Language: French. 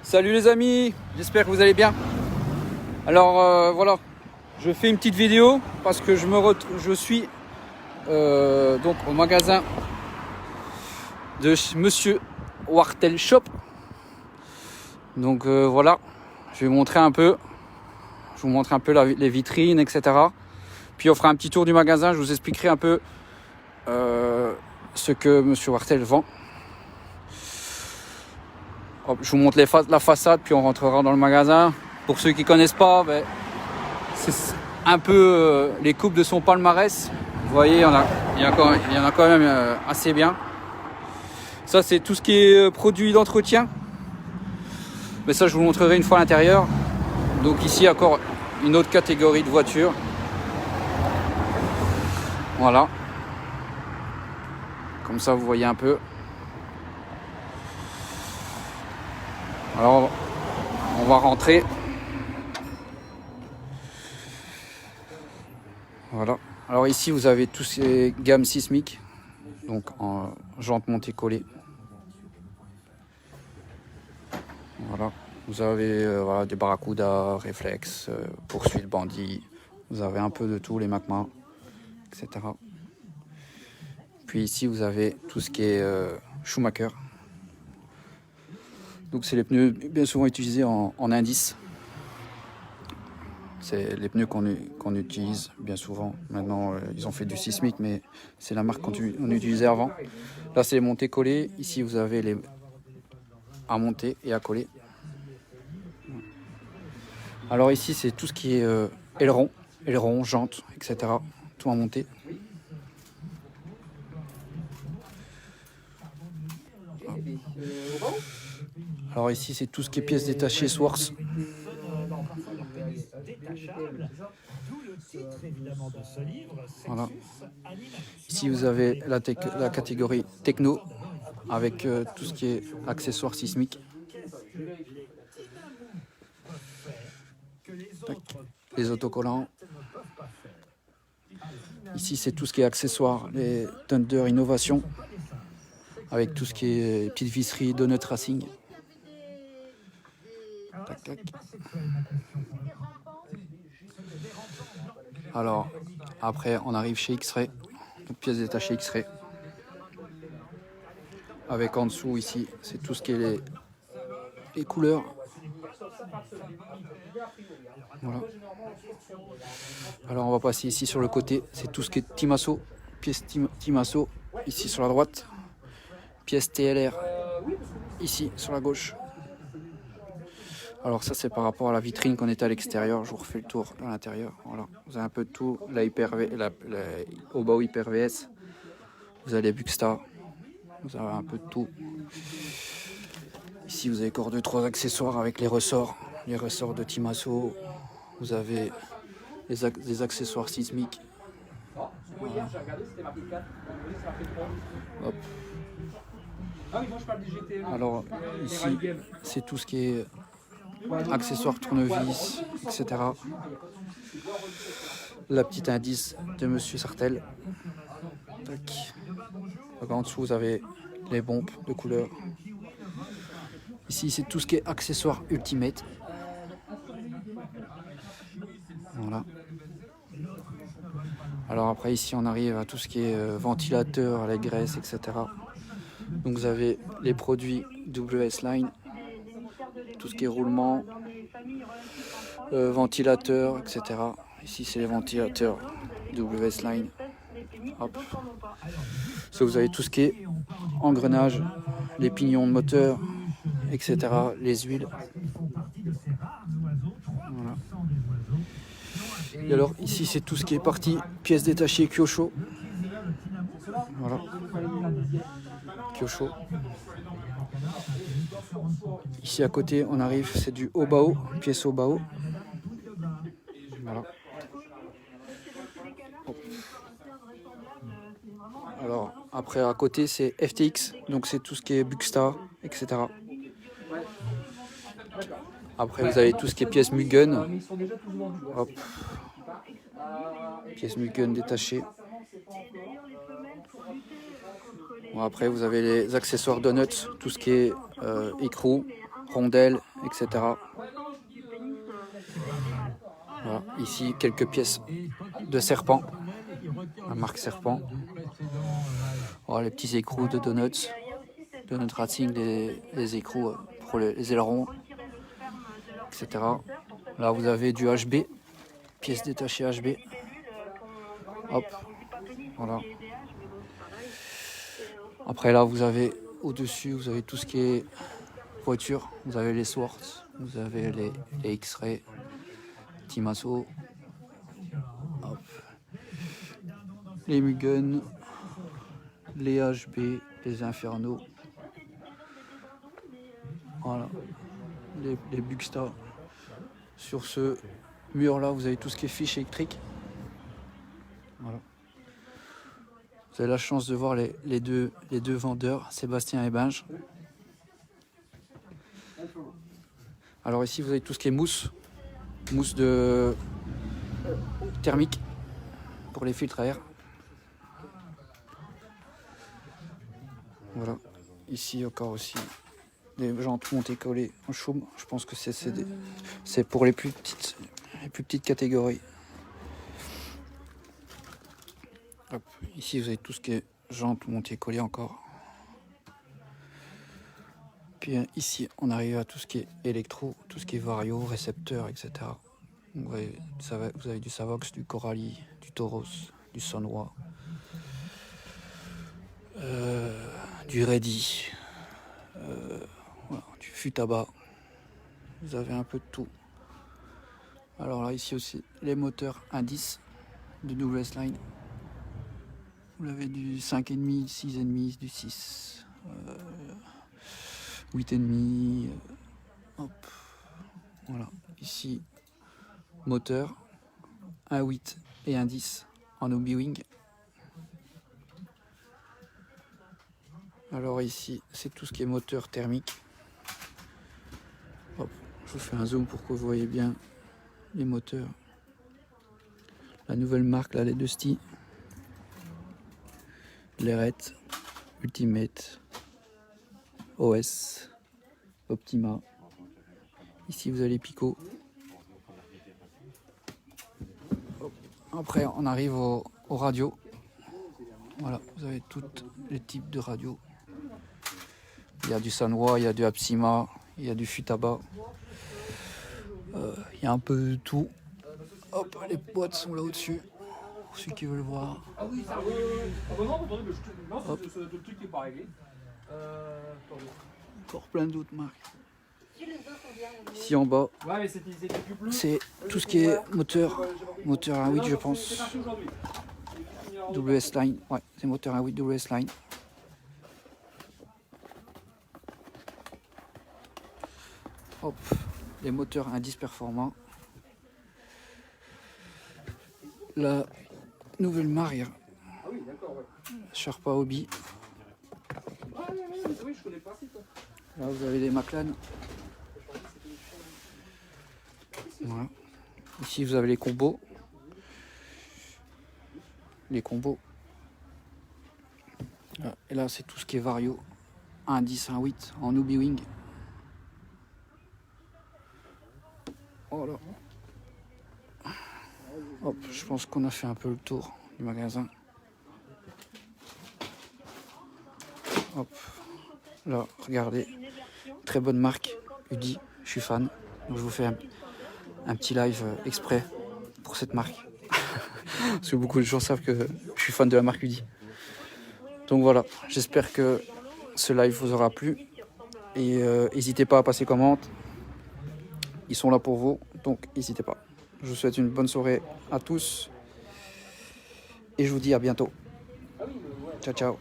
Salut les amis, j'espère que vous allez bien. Alors voilà, je fais une petite vidéo parce que je suis donc au magasin de Monsieur Wartel Shop. Donc voilà, je vais vous montrer un peu, les vitrines, etc. Puis on fera un petit tour du magasin, je vous expliquerai un peu ce que Monsieur Wartel vend. Hop, je vous montre la façade, puis on rentrera dans le magasin. Pour ceux qui ne connaissent pas, c'est un peu les coupes de son palmarès. Vous voyez, il y en a quand même assez bien. Ça, c'est tout ce qui est produits d'entretien. Mais ça, je vous montrerai une fois à l'intérieur. Donc ici, encore une autre catégorie de voitures. Voilà. Comme ça, vous voyez un peu. Alors, on va rentrer. Voilà. Alors ici, vous avez tous ces gammes sismiques, donc en jantes montées collées. Voilà. Vous avez voilà, des Barracuda, Reflex, Poursuite, Bandit. Vous avez un peu de tout, les Macma, etc. Puis ici, vous avez tout ce qui est Schumacher. Donc c'est les pneus bien souvent utilisés en indice. C'est les pneus qu'on utilise bien souvent. Maintenant, ils ont fait du sismique, mais c'est la marque qu'on utilisait avant. Là, c'est les montées collées. Ici, vous avez les à monter et à coller. Alors ici, c'est tout ce qui est aileron, jantes, etc. Tout à monter. Alors ici, c'est tout ce qui est pièces détachées Swartz. Voilà. Ici, vous avez la catégorie techno avec tout ce qui est accessoires sismiques. Tac. Les autocollants. Ici, c'est tout ce qui est accessoires, les Thunder Innovation avec tout ce qui est petites visseries, donut racing. Tac, tac. Alors, après, on arrive chez X-Ray, donc pièces détachées X-Ray. Avec en dessous, ici, c'est tout ce qui est les couleurs. Voilà. Alors, on va passer ici sur le côté, c'est tout ce qui est Timasso, pièces Timasso, ici sur la droite. Pièces TLR, ici sur la gauche. Alors ça c'est par rapport à la vitrine qu'on était à l'extérieur. Je vous refais le tour à l'intérieur. Voilà, vous avez un peu de tout. La Obao Hyper VS. Vous avez les Buckstar. Vous avez un peu de tout. Ici vous avez encore 2-3 accessoires avec les ressorts de Timasso. Vous avez des accessoires sismiques. Voilà. Hop. Alors ici c'est tout ce qui est accessoires tournevis, etc. La petite indice de Monsieur Sartel. Tac. Donc, en dessous vous avez les bombes de couleur. Ici c'est tout ce qui est accessoires Ultimate. Voilà. Alors après ici on arrive à tout ce qui est ventilateur, les graisses, etc. Donc vous avez les produits WS Line, tout ce qui est roulement, ventilateur, etc. Ici c'est les ventilateurs WS Line. Hop. Ça, vous avez tout ce qui est engrenage, les pignons de moteur, etc. Les huiles. Voilà. Et alors ici c'est tout ce qui est partie pièces détachées Kyosho. Voilà. Kyosho. Ici à côté on arrive, c'est du Obao, pièce Obao. Voilà. Hop. Alors après à côté c'est FTX, donc c'est tout ce qui est Buckstar, etc. Après vous avez tout ce qui est pièces Mugen. Hop. Pièces Mugen détachées. Bon, après vous avez les accessoires Donuts, tout ce qui est écrou, rondelles, etc. Voilà. Ici, quelques pièces de Serpent, la marque Serpent. Voilà, les petits écrous de Donuts Racing, les écrous pour les ailerons, etc. Là, vous avez du HB, pièces détachées HB. Hop, voilà. Après là, vous avez au-dessus, vous avez tout ce qui est voiture. Vous avez les Swartz, vous avez les X-Ray, Timasso, hop. Les Mugen, les HB, les Inferno. Voilà, les Bugstar. Sur ce mur là, vous avez tout ce qui est fiche électrique. Voilà. Vous avez la chance de voir les deux vendeurs, Sébastien et Binge. Alors ici, vous avez tout ce qui est mousse de thermique pour les filtres à air. Voilà. Ici encore aussi des jantes montées collées en chaume. Je pense que c'est pour les plus petites catégories. Hop. Ici, vous avez tout ce qui est jantes montées collées encore. Puis ici, on arrive à tout ce qui est électro, tout ce qui est vario, récepteur, etc. Vous avez du Savox, du Corali, du Tauros, du Sonwa, du Ready, voilà, du Futaba. Vous avez un peu de tout. Alors là, ici aussi, les moteurs indices de WS Line. Vous avez du 5,5, 6,5, du 6, 8,5. Hop. Voilà. Ici, moteur, un 8 et un 10 en Obi-Wing. Alors ici, c'est tout ce qui est moteur thermique. Hop. Je vous fais un zoom pour que vous voyez bien les moteurs. La nouvelle marque, là, les Dusty. Leret, Ultimate, OS, Optima. Ici vous avez les picots. Après on arrive aux radios. Voilà, vous avez tous les types de radios. Il y a du Sanwa, il y a du Apsima, il y a du Futaba. Il y a un peu de tout. Hop, les boîtes sont là au-dessus. Pour ceux qui veulent voir. Ah oui, ça. Non, c'est le truc qui est pas réglé. Encore plein d'autres marques. Ici en bas, c'est tout ce qui est moteur 1.8 je pense. WS Line, ouais, c'est moteur 1.8 WS Line. Hop, les moteurs 1.10 performants. La nouvelle marque, Sherpa Hobby. Là vous avez des Maclan. Voilà. Ici vous avez les combos. Et là c'est tout ce qui est vario. 1.10, 1.8 en Obi-Wing. Voilà. Hop, je pense qu'on a fait un peu le tour du magasin. Hop. Là, regardez. Très bonne marque. Udi, je suis fan. Donc je vous fais un petit live exprès pour cette marque. Parce que beaucoup de gens savent que je suis fan de la marque Udi. Donc voilà, j'espère que ce live vous aura plu. Et n'hésitez pas à passer commande. Ils sont là pour vous, donc n'hésitez pas. Je vous souhaite une bonne soirée à tous. Et je vous dis à bientôt. Ciao, ciao.